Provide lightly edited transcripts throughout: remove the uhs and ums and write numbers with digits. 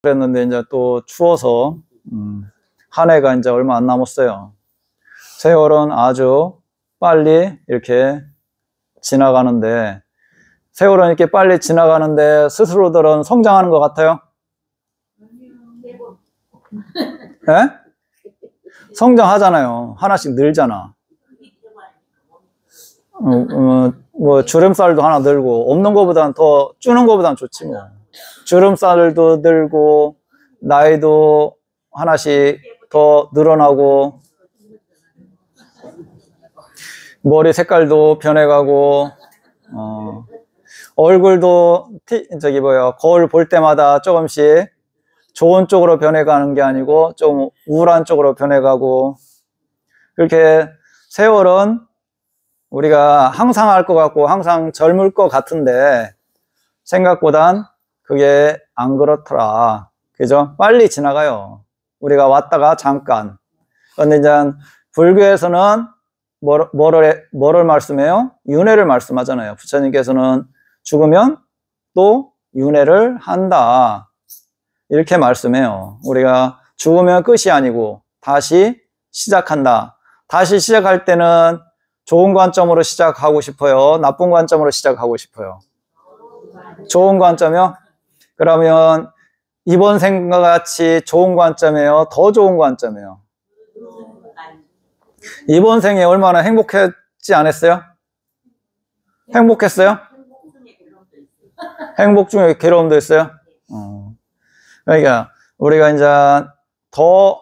그랬는데 이제 또 추워서 한 해가 이제 얼마 안 남았어요. 세월은 아주 빨리 이렇게 지나가는데, 세월은 이렇게 빨리 지나가는데 스스로들은 성장하는 것 같아요? 네? 성장하잖아요. 하나씩 늘잖아. 뭐 주름살도 하나 늘고, 없는 것보다는 더 주는 것보다는 좋지 뭐. 주름살도 늘고, 나이도 하나씩 더 늘어나고, 머리 색깔도 변해가고, 얼굴도 거울 볼 때마다 조금씩 좋은 쪽으로 변해가는 게 아니고 좀 우울한 쪽으로 변해가고, 그렇게 세월은 우리가 항상 할 것 같고 항상 젊을 것 같은데 생각보단 그게 안 그렇더라. 그죠? 빨리 지나가요. 우리가 왔다가 잠깐. 그런데 이제 불교에서는 뭐를 말씀해요? 윤회를 말씀하잖아요. 부처님께서는 죽으면 또 윤회를 한다. 이렇게 말씀해요. 우리가 죽으면 끝이 아니고 다시 시작한다. 다시 시작할 때는 좋은 관점으로 시작하고 싶어요? 나쁜 관점으로 시작하고 싶어요? 좋은 관점이요? 그러면 이번 생과 같이 좋은 관점이에요? 더 좋은 관점이에요? 이번 생에 얼마나 행복했지 않았어요? 행복했어요? 행복 중에 괴로움도 있어요? 그러니까 우리가 이제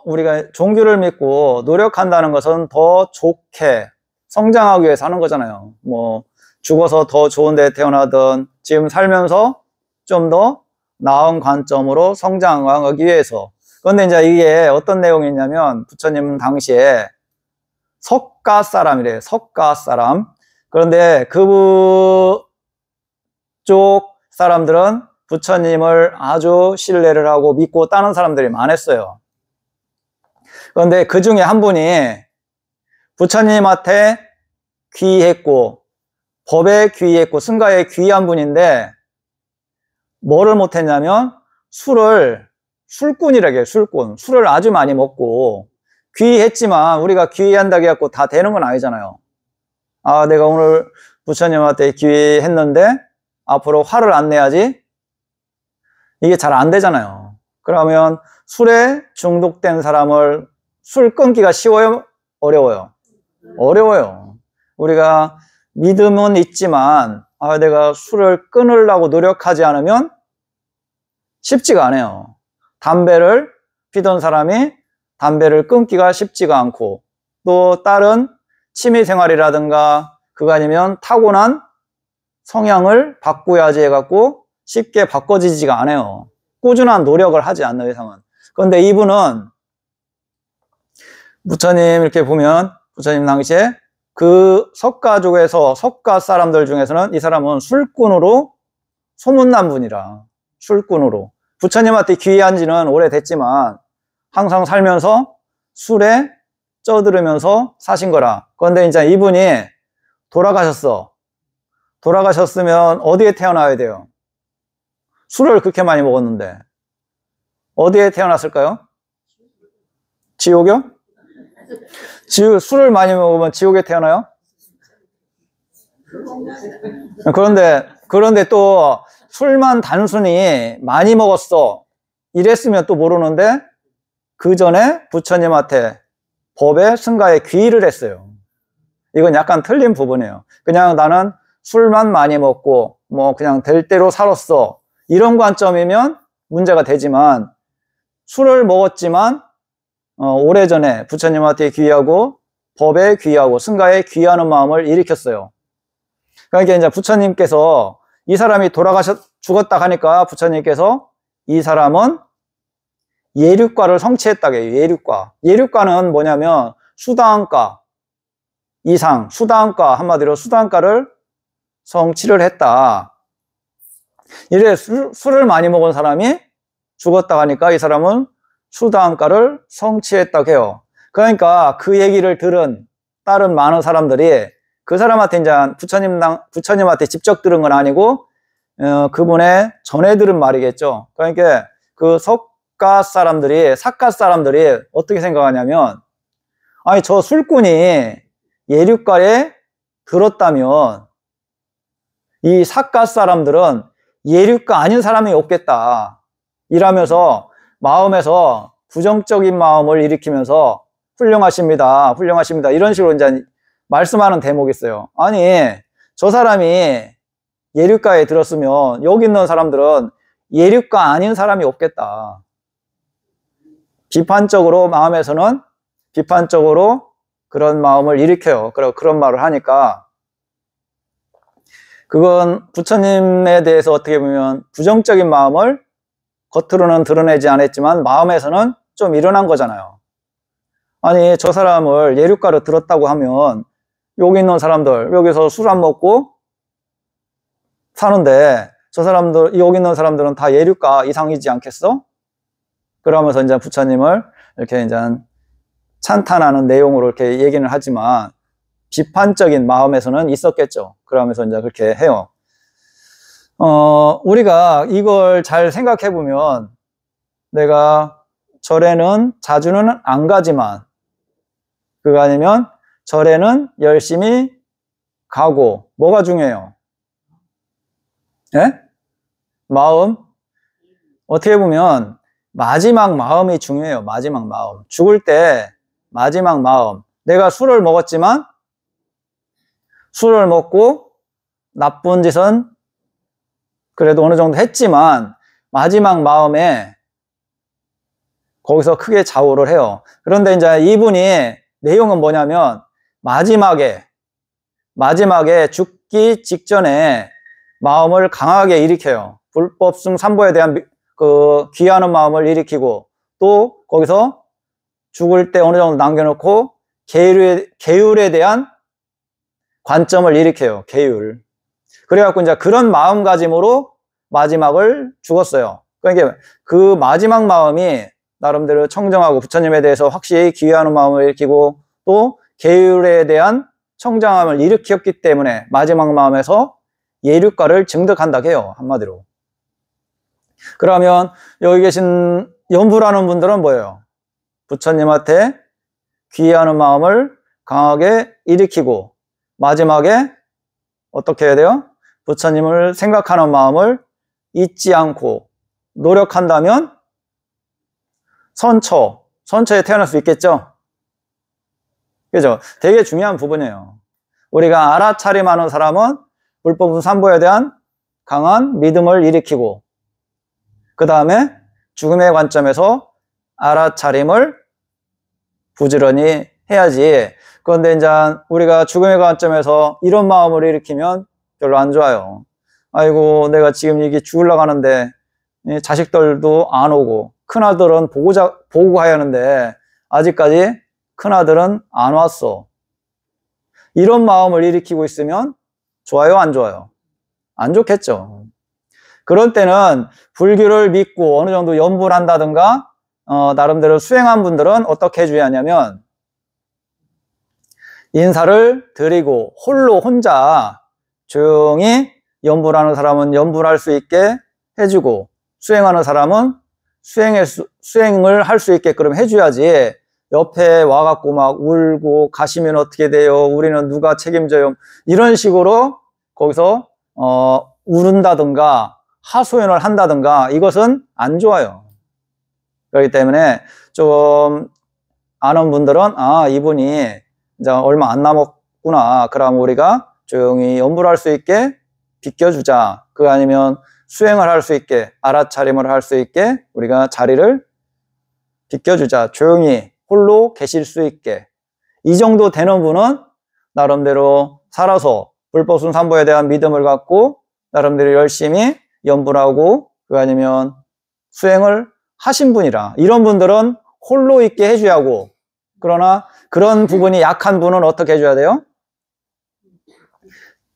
우리가 종교를 믿고 노력한다는 것은 더 좋게 성장하기 위해서 하는 거잖아요. 뭐 죽어서 더 좋은 데 태어나든 지금 살면서 좀 더 나은 관점으로 성장하기 위해서. 그런데 이제 이게 어떤 내용이냐면 부처님 당시에 석가 사람이래요. 석가 사람. 그런데 그쪽 사람들은 부처님을 아주 신뢰를 하고 믿고 따르는 사람들이 많았어요. 그런데 그 중에 한 분이 부처님한테 귀했고 법에 귀했고 승가에 귀한 분인데 뭐를 못했냐면 술꾼이라고 해요. 술을 아주 많이 먹고 귀했지만 우리가 귀한다고 해갖고 다 되는 건 아니잖아요. 아, 내가 오늘 부처님한테 귀했는데 앞으로 화를 안 내야지. 이게 잘 안 되잖아요. 그러면 술에 중독된 사람을 술 끊기가 쉬워요? 어려워요? 어려워요. 우리가 믿음은 있지만 내가 술을 끊으려고 노력하지 않으면 쉽지가 않아요. 담배를 피던 사람이 담배를 끊기가 쉽지가 않고, 또 다른 취미생활이라든가 그거 아니면 타고난 성향을 바꿔야지 해갖고 쉽게 바꿔지지가 않아요. 꾸준한 노력을 하지 않는 이상은. 그런데 이분은 부처님 이렇게 보면 부처님 당시에 그 석가족에서 석가 사람들 중에서는 이 사람은 술꾼으로 소문난 분이라. 술꾼으로 부처님한테 귀한 지는 오래됐지만 항상 살면서 술에 쪄들으면서 사신 거라. 그런데 이제 이분이 돌아가셨으면 어디에 태어나야 돼요? 술을 그렇게 많이 먹었는데 어디에 태어났을까요? 지옥이요? 술을 많이 먹으면 지옥에 태어나요? 그런데 또 술만 단순히 많이 먹었어 이랬으면 또 모르는데 그 전에 부처님한테 법에 승가에 귀의를 했어요. 이건 약간 틀린 부분이에요. 그냥 나는 술만 많이 먹고 뭐 그냥 될 대로 살았어 이런 관점이면 문제가 되지만, 술을 먹었지만 오래전에 부처님한테 귀의하고 법에 귀의하고 승가에 귀의하는 마음을 일으켰어요. 그러니까 이제 부처님께서 이 사람이 죽었다 하니까 부처님께서 이 사람은 예륙과를 성취했다고 해요. 예륙과는 뭐냐면 수다한과 이상, 수다한과, 한마디로 수다한과를 성취를 했다. 이래 술을 많이 먹은 사람이 죽었다 하니까 이 사람은 수다한과를 성취했다고 해요. 그러니까 그 얘기를 들은 다른 많은 사람들이 그 사람한테 이제 부처님한테 직접 들은 건 아니고 그분의 전해 들은 말이겠죠. 그러니까 그 예류가 사람들이, 삿갓 사람들이 어떻게 생각하냐면, 아니, 저 술꾼이 예류가에 들었다면, 이 삿갓 사람들은 예류가 아닌 사람이 없겠다. 이라면서 마음에서 부정적인 마음을 일으키면서 훌륭하십니다. 훌륭하십니다. 이런 식으로 이제 말씀하는 대목이 있어요. 아니, 저 사람이 예류가에 들었으면 여기 있는 사람들은 예류가 아닌 사람이 없겠다. 비판적으로 마음에서는 비판적으로 그런 마음을 일으켜요. 그런 말을 하니까 그건 부처님에 대해서 어떻게 보면 부정적인 마음을 겉으로는 드러내지 않았지만 마음에서는 좀 일어난 거잖아요. 아니, 저 사람을 예류가로 들었다고 하면 여기 있는 사람들, 여기서 술 안 먹고 사는데 저 사람들, 여기 있는 사람들은 다 예류가 이상이지 않겠어? 그러면서 이제 부처님을 이렇게 이제 찬탄하는 내용으로 이렇게 얘기는 하지만 비판적인 마음에서는 있었겠죠. 그러면서 이제 그렇게 해요. 우리가 이걸 잘 생각해 보면 내가 절에는 자주는 안 가지만 그거 아니면 절에는 열심히 가고 뭐가 중요해요? 예? 마음? 어떻게 보면 마지막 마음이 중요해요. 마지막 마음. 죽을 때 마지막 마음. 내가 술을 먹었지만 술을 먹고 나쁜 짓은 그래도 어느 정도 했지만 마지막 마음에 거기서 크게 좌우를 해요. 그런데 이제 이분이 내용은 뭐냐면 마지막에 죽기 직전에 마음을 강하게 일으켜요. 불법승 삼보에 대한 그 귀하는 마음을 일으키고 또 거기서 죽을 때 어느 정도 남겨놓고 계율에 대한 관점을 일으켜요. 계율. 그래갖고 이제 그런 마음가짐으로 마지막을 죽었어요. 그러니까 그 마지막 마음이 나름대로 청정하고 부처님에 대해서 확실히 귀하는 마음을 일으키고 또 계율에 대한 청정함을 일으켰기 때문에 마지막 마음에서 예류가를 증득한다고 해요. 한마디로. 그러면 여기 계신 연불하는 분들은 뭐예요? 부처님한테 귀하는 마음을 강하게 일으키고 마지막에 어떻게 해야 돼요? 부처님을 생각하는 마음을 잊지 않고 노력한다면 선처에 태어날 수 있겠죠? 그죠? 되게 중요한 부분이에요. 우리가 알아차림하는 사람은 불법은 삼보에 대한 강한 믿음을 일으키고 그 다음에 죽음의 관점에서 알아차림을 부지런히 해야지. 그런데 이제 우리가 죽음의 관점에서 이런 마음을 일으키면 별로 안 좋아요. 아이고, 내가 지금 이게 죽으려고 하는데 자식들도 안 오고 큰아들은 보고 가야 하는데 아직까지 큰아들은 안 왔어. 이런 마음을 일으키고 있으면 좋아요, 안 좋아요? 안 좋겠죠. 그런 때는 불교를 믿고 어느 정도 연부를 한다든가 나름대로 수행한 분들은 어떻게 해줘야 하냐면 인사를 드리고 혼자 조용히 연부를 하는 사람은 연부를 할 수 있게 해주고 수행하는 사람은 수행을 할 수 있게끔 해줘야지 옆에 와갖고 막 울고 가시면 어떻게 돼요? 우리는 누가 책임져요? 이런 식으로 거기서 울은다든가 하소연을 한다든가 이것은 안 좋아요. 그렇기 때문에 좀 아는 분들은 이분이 이제 얼마 안 남았구나. 그럼 우리가 조용히 연부를 할 수 있게 비켜주자. 그거 아니면 수행을 할 수 있게 알아차림을 할 수 있게 우리가 자리를 비켜주자. 조용히 홀로 계실 수 있게. 이 정도 되는 분은 나름대로 살아서 불법순 삼보에 대한 믿음을 갖고 나름대로 열심히 연부를 하고 그거 아니면 수행을 하신 분이라 이런 분들은 홀로 있게 해줘야 하고 그러나 그런 부분이 약한 분은 어떻게 해줘야 돼요?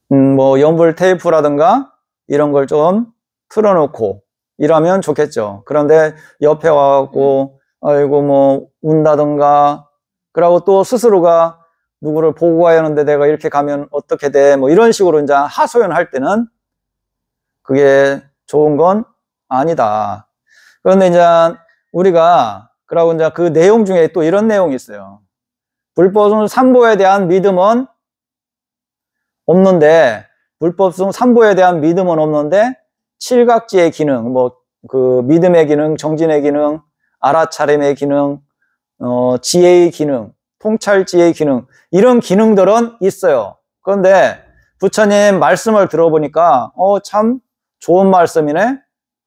뭐 연불 테이프라든가 이런 걸 좀 틀어놓고 이러면 좋겠죠. 그런데 옆에 와갖고 아이고 뭐 운다든가 그러고 또 스스로가 누구를 보고 가야 하는데 내가 이렇게 가면 어떻게 돼? 뭐 이런 식으로 이제 하소연할 때는 그게 좋은 건 아니다. 그런데 이제 우리가 그러고 이제 그 내용 중에 또 이런 내용이 있어요. 불법 삼보에 대한 믿음은 없는데, 불법성 삼보에 대한 믿음은 없는데, 칠각지의 기능, 뭐, 그 믿음의 기능, 정진의 기능, 알아차림의 기능, 지혜의 기능, 통찰지혜의 기능, 이런 기능들은 있어요. 그런데 부처님 말씀을 들어보니까, 참 좋은 말씀이네?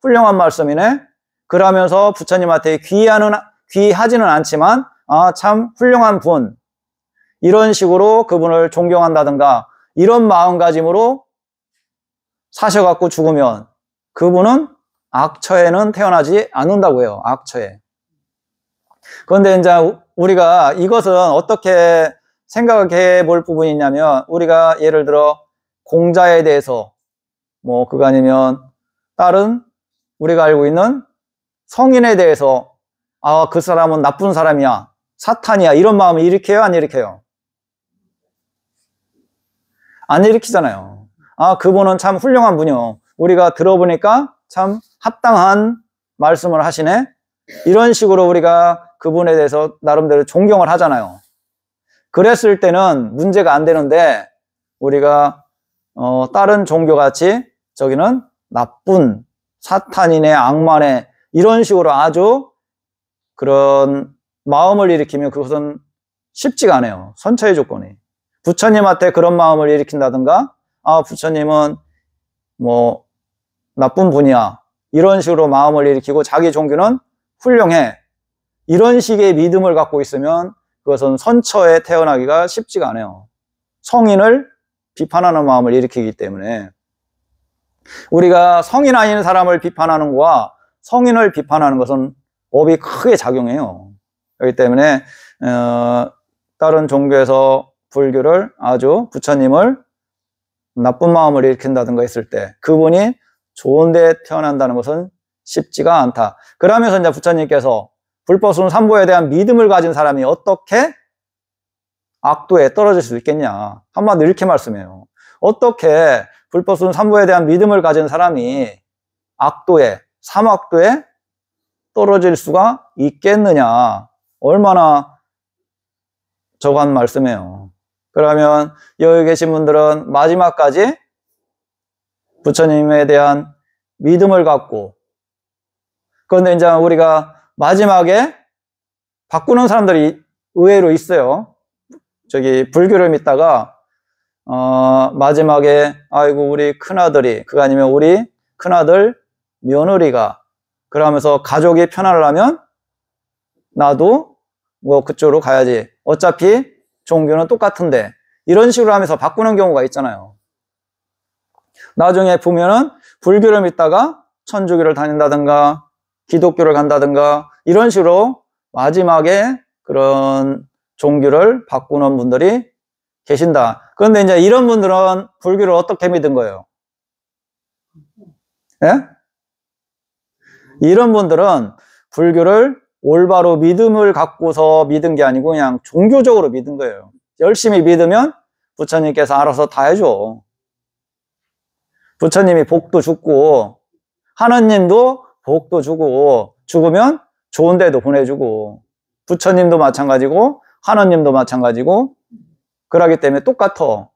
훌륭한 말씀이네? 그러면서 부처님한테 귀하지는 않지만, 참 훌륭한 분. 이런 식으로 그분을 존경한다든가, 이런 마음가짐으로 사셔갖고 죽으면 그분은 악처에는 태어나지 않는다고 해요. 악처에. 그런데 이제 우리가 이것은 어떻게 생각해 볼 부분이 있냐면, 우리가 예를 들어 공자에 대해서 뭐 그거 아니면 다른 우리가 알고 있는 성인에 대해서 그 사람은 나쁜 사람이야, 사탄이야, 이런 마음을 일으켜요, 안 일으켜요? 안 일으키잖아요. 그분은 참 훌륭한 분이요, 우리가 들어보니까 참 합당한 말씀을 하시네, 이런 식으로 우리가 그분에 대해서 나름대로 존경을 하잖아요. 그랬을 때는 문제가 안 되는데, 우리가 다른 종교같이 저기는 나쁜 사탄이네, 악마네, 이런 식으로 아주 그런 마음을 일으키면 그것은 쉽지가 않아요. 선처의 조건이. 부처님한테 그런 마음을 일으킨다든가, 부처님은 뭐 나쁜 분이야, 이런 식으로 마음을 일으키고 자기 종교는 훌륭해, 이런 식의 믿음을 갖고 있으면 그것은 선처에 태어나기가 쉽지가 않아요. 성인을 비판하는 마음을 일으키기 때문에. 우리가 성인 아닌 사람을 비판하는 것과 성인을 비판하는 것은 법이 크게 작용해요. 그렇기 때문에 다른 종교에서 불교를 아주 부처님을 나쁜 마음을 일으킨다든가 했을 때 그분이 좋은데 태어난다는 것은 쉽지가 않다. 그러면서 이제 부처님께서 불법순 삼보에 대한 믿음을 가진 사람이 어떻게 악도에 떨어질 수 있겠냐, 한마디로 이렇게 말씀해요. 어떻게 불법순 삼보에 대한 믿음을 가진 사람이 악도에, 삼악도에 떨어질 수가 있겠느냐, 얼마나 저간 말씀이에요. 그러면 여기 계신 분들은 마지막까지 부처님에 대한 믿음을 갖고, 그런데 이제 우리가 마지막에 바꾸는 사람들이 의외로 있어요. 저기 불교를 믿다가 마지막에 아이고 우리 큰아들이, 그거 아니면 우리 큰아들 며느리가, 그러면서 가족이 편하려면 나도 뭐 그쪽으로 가야지, 어차피 종교는 똑같은데, 이런 식으로 하면서 바꾸는 경우가 있잖아요. 나중에 보면은 불교를 믿다가 천주교를 다닌다든가 기독교를 간다든가 이런 식으로 마지막에 그런 종교를 바꾸는 분들이 계신다. 그런데 이제 이런 분들은 불교를 어떻게 믿은 거예요? 예? 이런 분들은 불교를 올바로 믿음을 갖고서 믿은 게 아니고 그냥 종교적으로 믿은 거예요. 열심히 믿으면 부처님께서 알아서 다 해줘. 부처님이 복도 주고 하느님도 복도 주고, 죽으면 좋은 데도 보내주고, 부처님도 마찬가지고 하느님도 마찬가지고, 그러기 때문에 똑같아.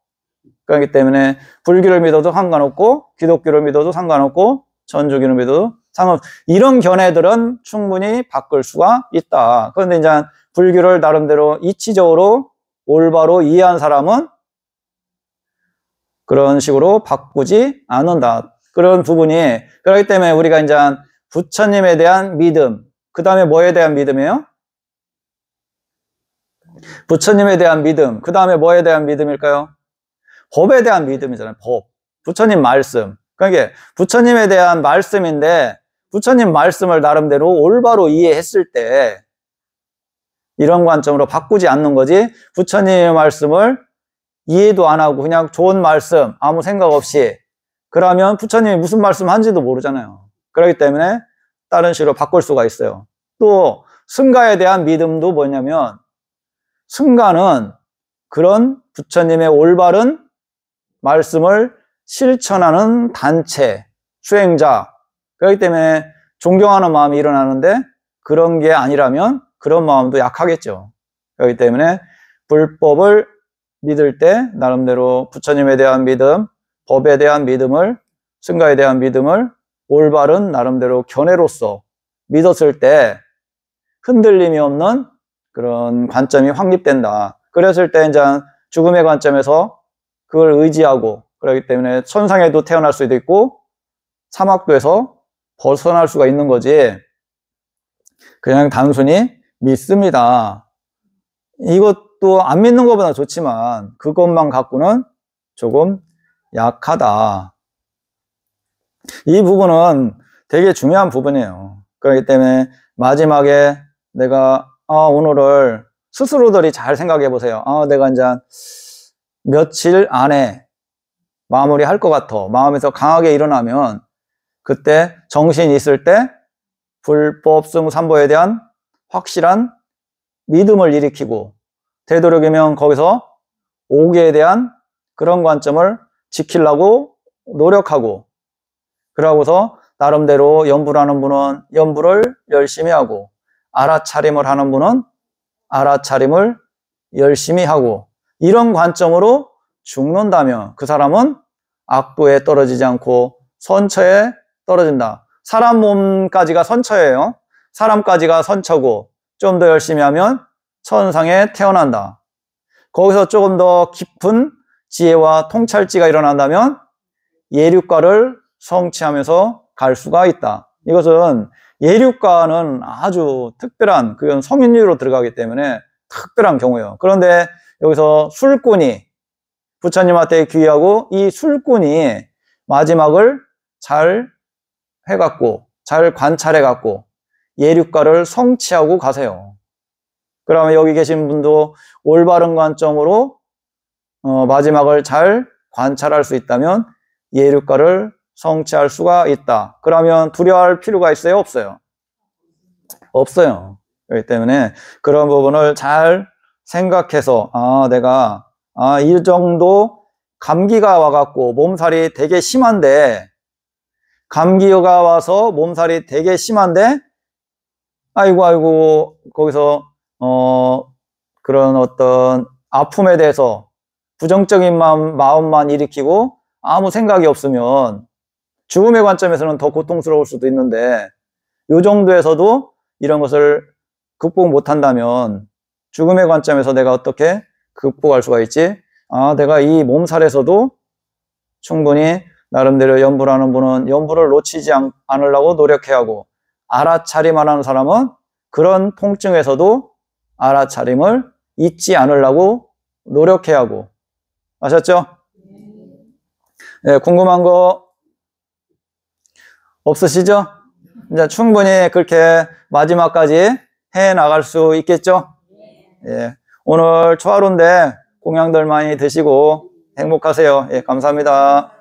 그렇기 때문에 불교를 믿어도 상관없고 기독교를 믿어도 상관없고 천주교를 믿어도 상관없고, 이런 견해들은 충분히 바꿀 수가 있다. 그런데 이제 불교를 나름대로 이치적으로 올바로 이해한 사람은 그런 식으로 바꾸지 않는다. 그런 부분이, 그렇기 때문에 우리가 이제 부처님에 대한 믿음, 그 다음에 뭐에 대한 믿음이에요? 부처님에 대한 믿음, 그 다음에 뭐에 대한 믿음일까요? 법에 대한 믿음이잖아요. 법. 부처님 말씀. 그러니까 부처님에 대한 말씀인데, 부처님 말씀을 나름대로 올바로 이해했을 때 이런 관점으로 바꾸지 않는 거지, 부처님의 말씀을 이해도 안 하고 그냥 좋은 말씀 아무 생각 없이 그러면 부처님이 무슨 말씀 한지도 모르잖아요. 그렇기 때문에 다른 식으로 바꿀 수가 있어요. 또 승가에 대한 믿음도 뭐냐면, 승가는 그런 부처님의 올바른 말씀을 실천하는 단체, 수행자, 그렇기 때문에 존경하는 마음이 일어나는데 그런 게 아니라면 그런 마음도 약하겠죠. 그렇기 때문에 불법을 믿을 때 나름대로 부처님에 대한 믿음, 법에 대한 믿음을, 승가에 대한 믿음을 올바른 나름대로 견해로서 믿었을 때 흔들림이 없는 그런 관점이 확립된다. 그랬을 때 이제 죽음의 관점에서 그걸 의지하고, 그렇기 때문에 천상에도 태어날 수도 있고 사막도에서 벗어날 수가 있는 거지, 그냥 단순히 믿습니다, 이것도 안 믿는 것보다 좋지만 그것만 갖고는 조금 약하다. 이 부분은 되게 중요한 부분이에요. 그렇기 때문에 마지막에 내가 오늘을 스스로들이 잘 생각해 보세요. 내가 이제 며칠 안에 마무리할 것 같아. 마음에서 강하게 일어나면 그때 정신이 있을 때 불법 승삼보에 대한 확실한 믿음을 일으키고, 되도록이면 거기서 오계에 대한 그런 관점을 지키려고 노력하고, 그러고서 나름대로 연부를 하는 분은 연부를 열심히 하고, 알아차림을 하는 분은 알아차림을 열심히 하고, 이런 관점으로 죽는다면 그 사람은 악도에 떨어지지 않고 선처에 떨어진다. 사람 몸까지가 선처예요. 사람까지가 선처고 좀 더 열심히 하면 천상에 태어난다. 거기서 조금 더 깊은 지혜와 통찰지가 일어난다면 예륙가를 성취하면서 갈 수가 있다. 이것은 예륙가는 아주 특별한, 그건 성인류로 들어가기 때문에 특별한 경우예요. 그런데 여기서 술꾼이 부처님한테 귀하고 이 술꾼이 마지막을 잘 해갖고 잘 관찰해갖고 예륙가를 성취하고 가세요. 그러면 여기 계신 분도 올바른 관점으로 마지막을 잘 관찰할 수 있다면 예륙가를 성취할 수가 있다. 그러면 두려워할 필요가 있어요? 없어요? 없어요. 그렇기 때문에 그런 부분을 잘 생각해서 내가 이 정도 감기가 와갖고 몸살이 되게 심한데, 감기가 와서 몸살이 되게 심한데 아이고 거기서 그런 어떤 아픔에 대해서 부정적인 마음만 일으키고 아무 생각이 없으면 죽음의 관점에서는 더 고통스러울 수도 있는데, 이 정도에서도 이런 것을 극복 못한다면 죽음의 관점에서 내가 어떻게 극복할 수가 있지? 내가 이 몸살에서도 충분히 나름대로 연부를 하는 분은 연부를 놓치지 않으려고 노력해야 하고, 알아차림을 하는 사람은 그런 통증에서도 알아차림을 잊지 않으려고 노력해야 하고. 아셨죠? 네, 궁금한 거 없으시죠? 이제 충분히 그렇게 마지막까지 해 나갈 수 있겠죠? 예, 오늘 초하루인데 공양들 많이 드시고 행복하세요. 예, 감사합니다.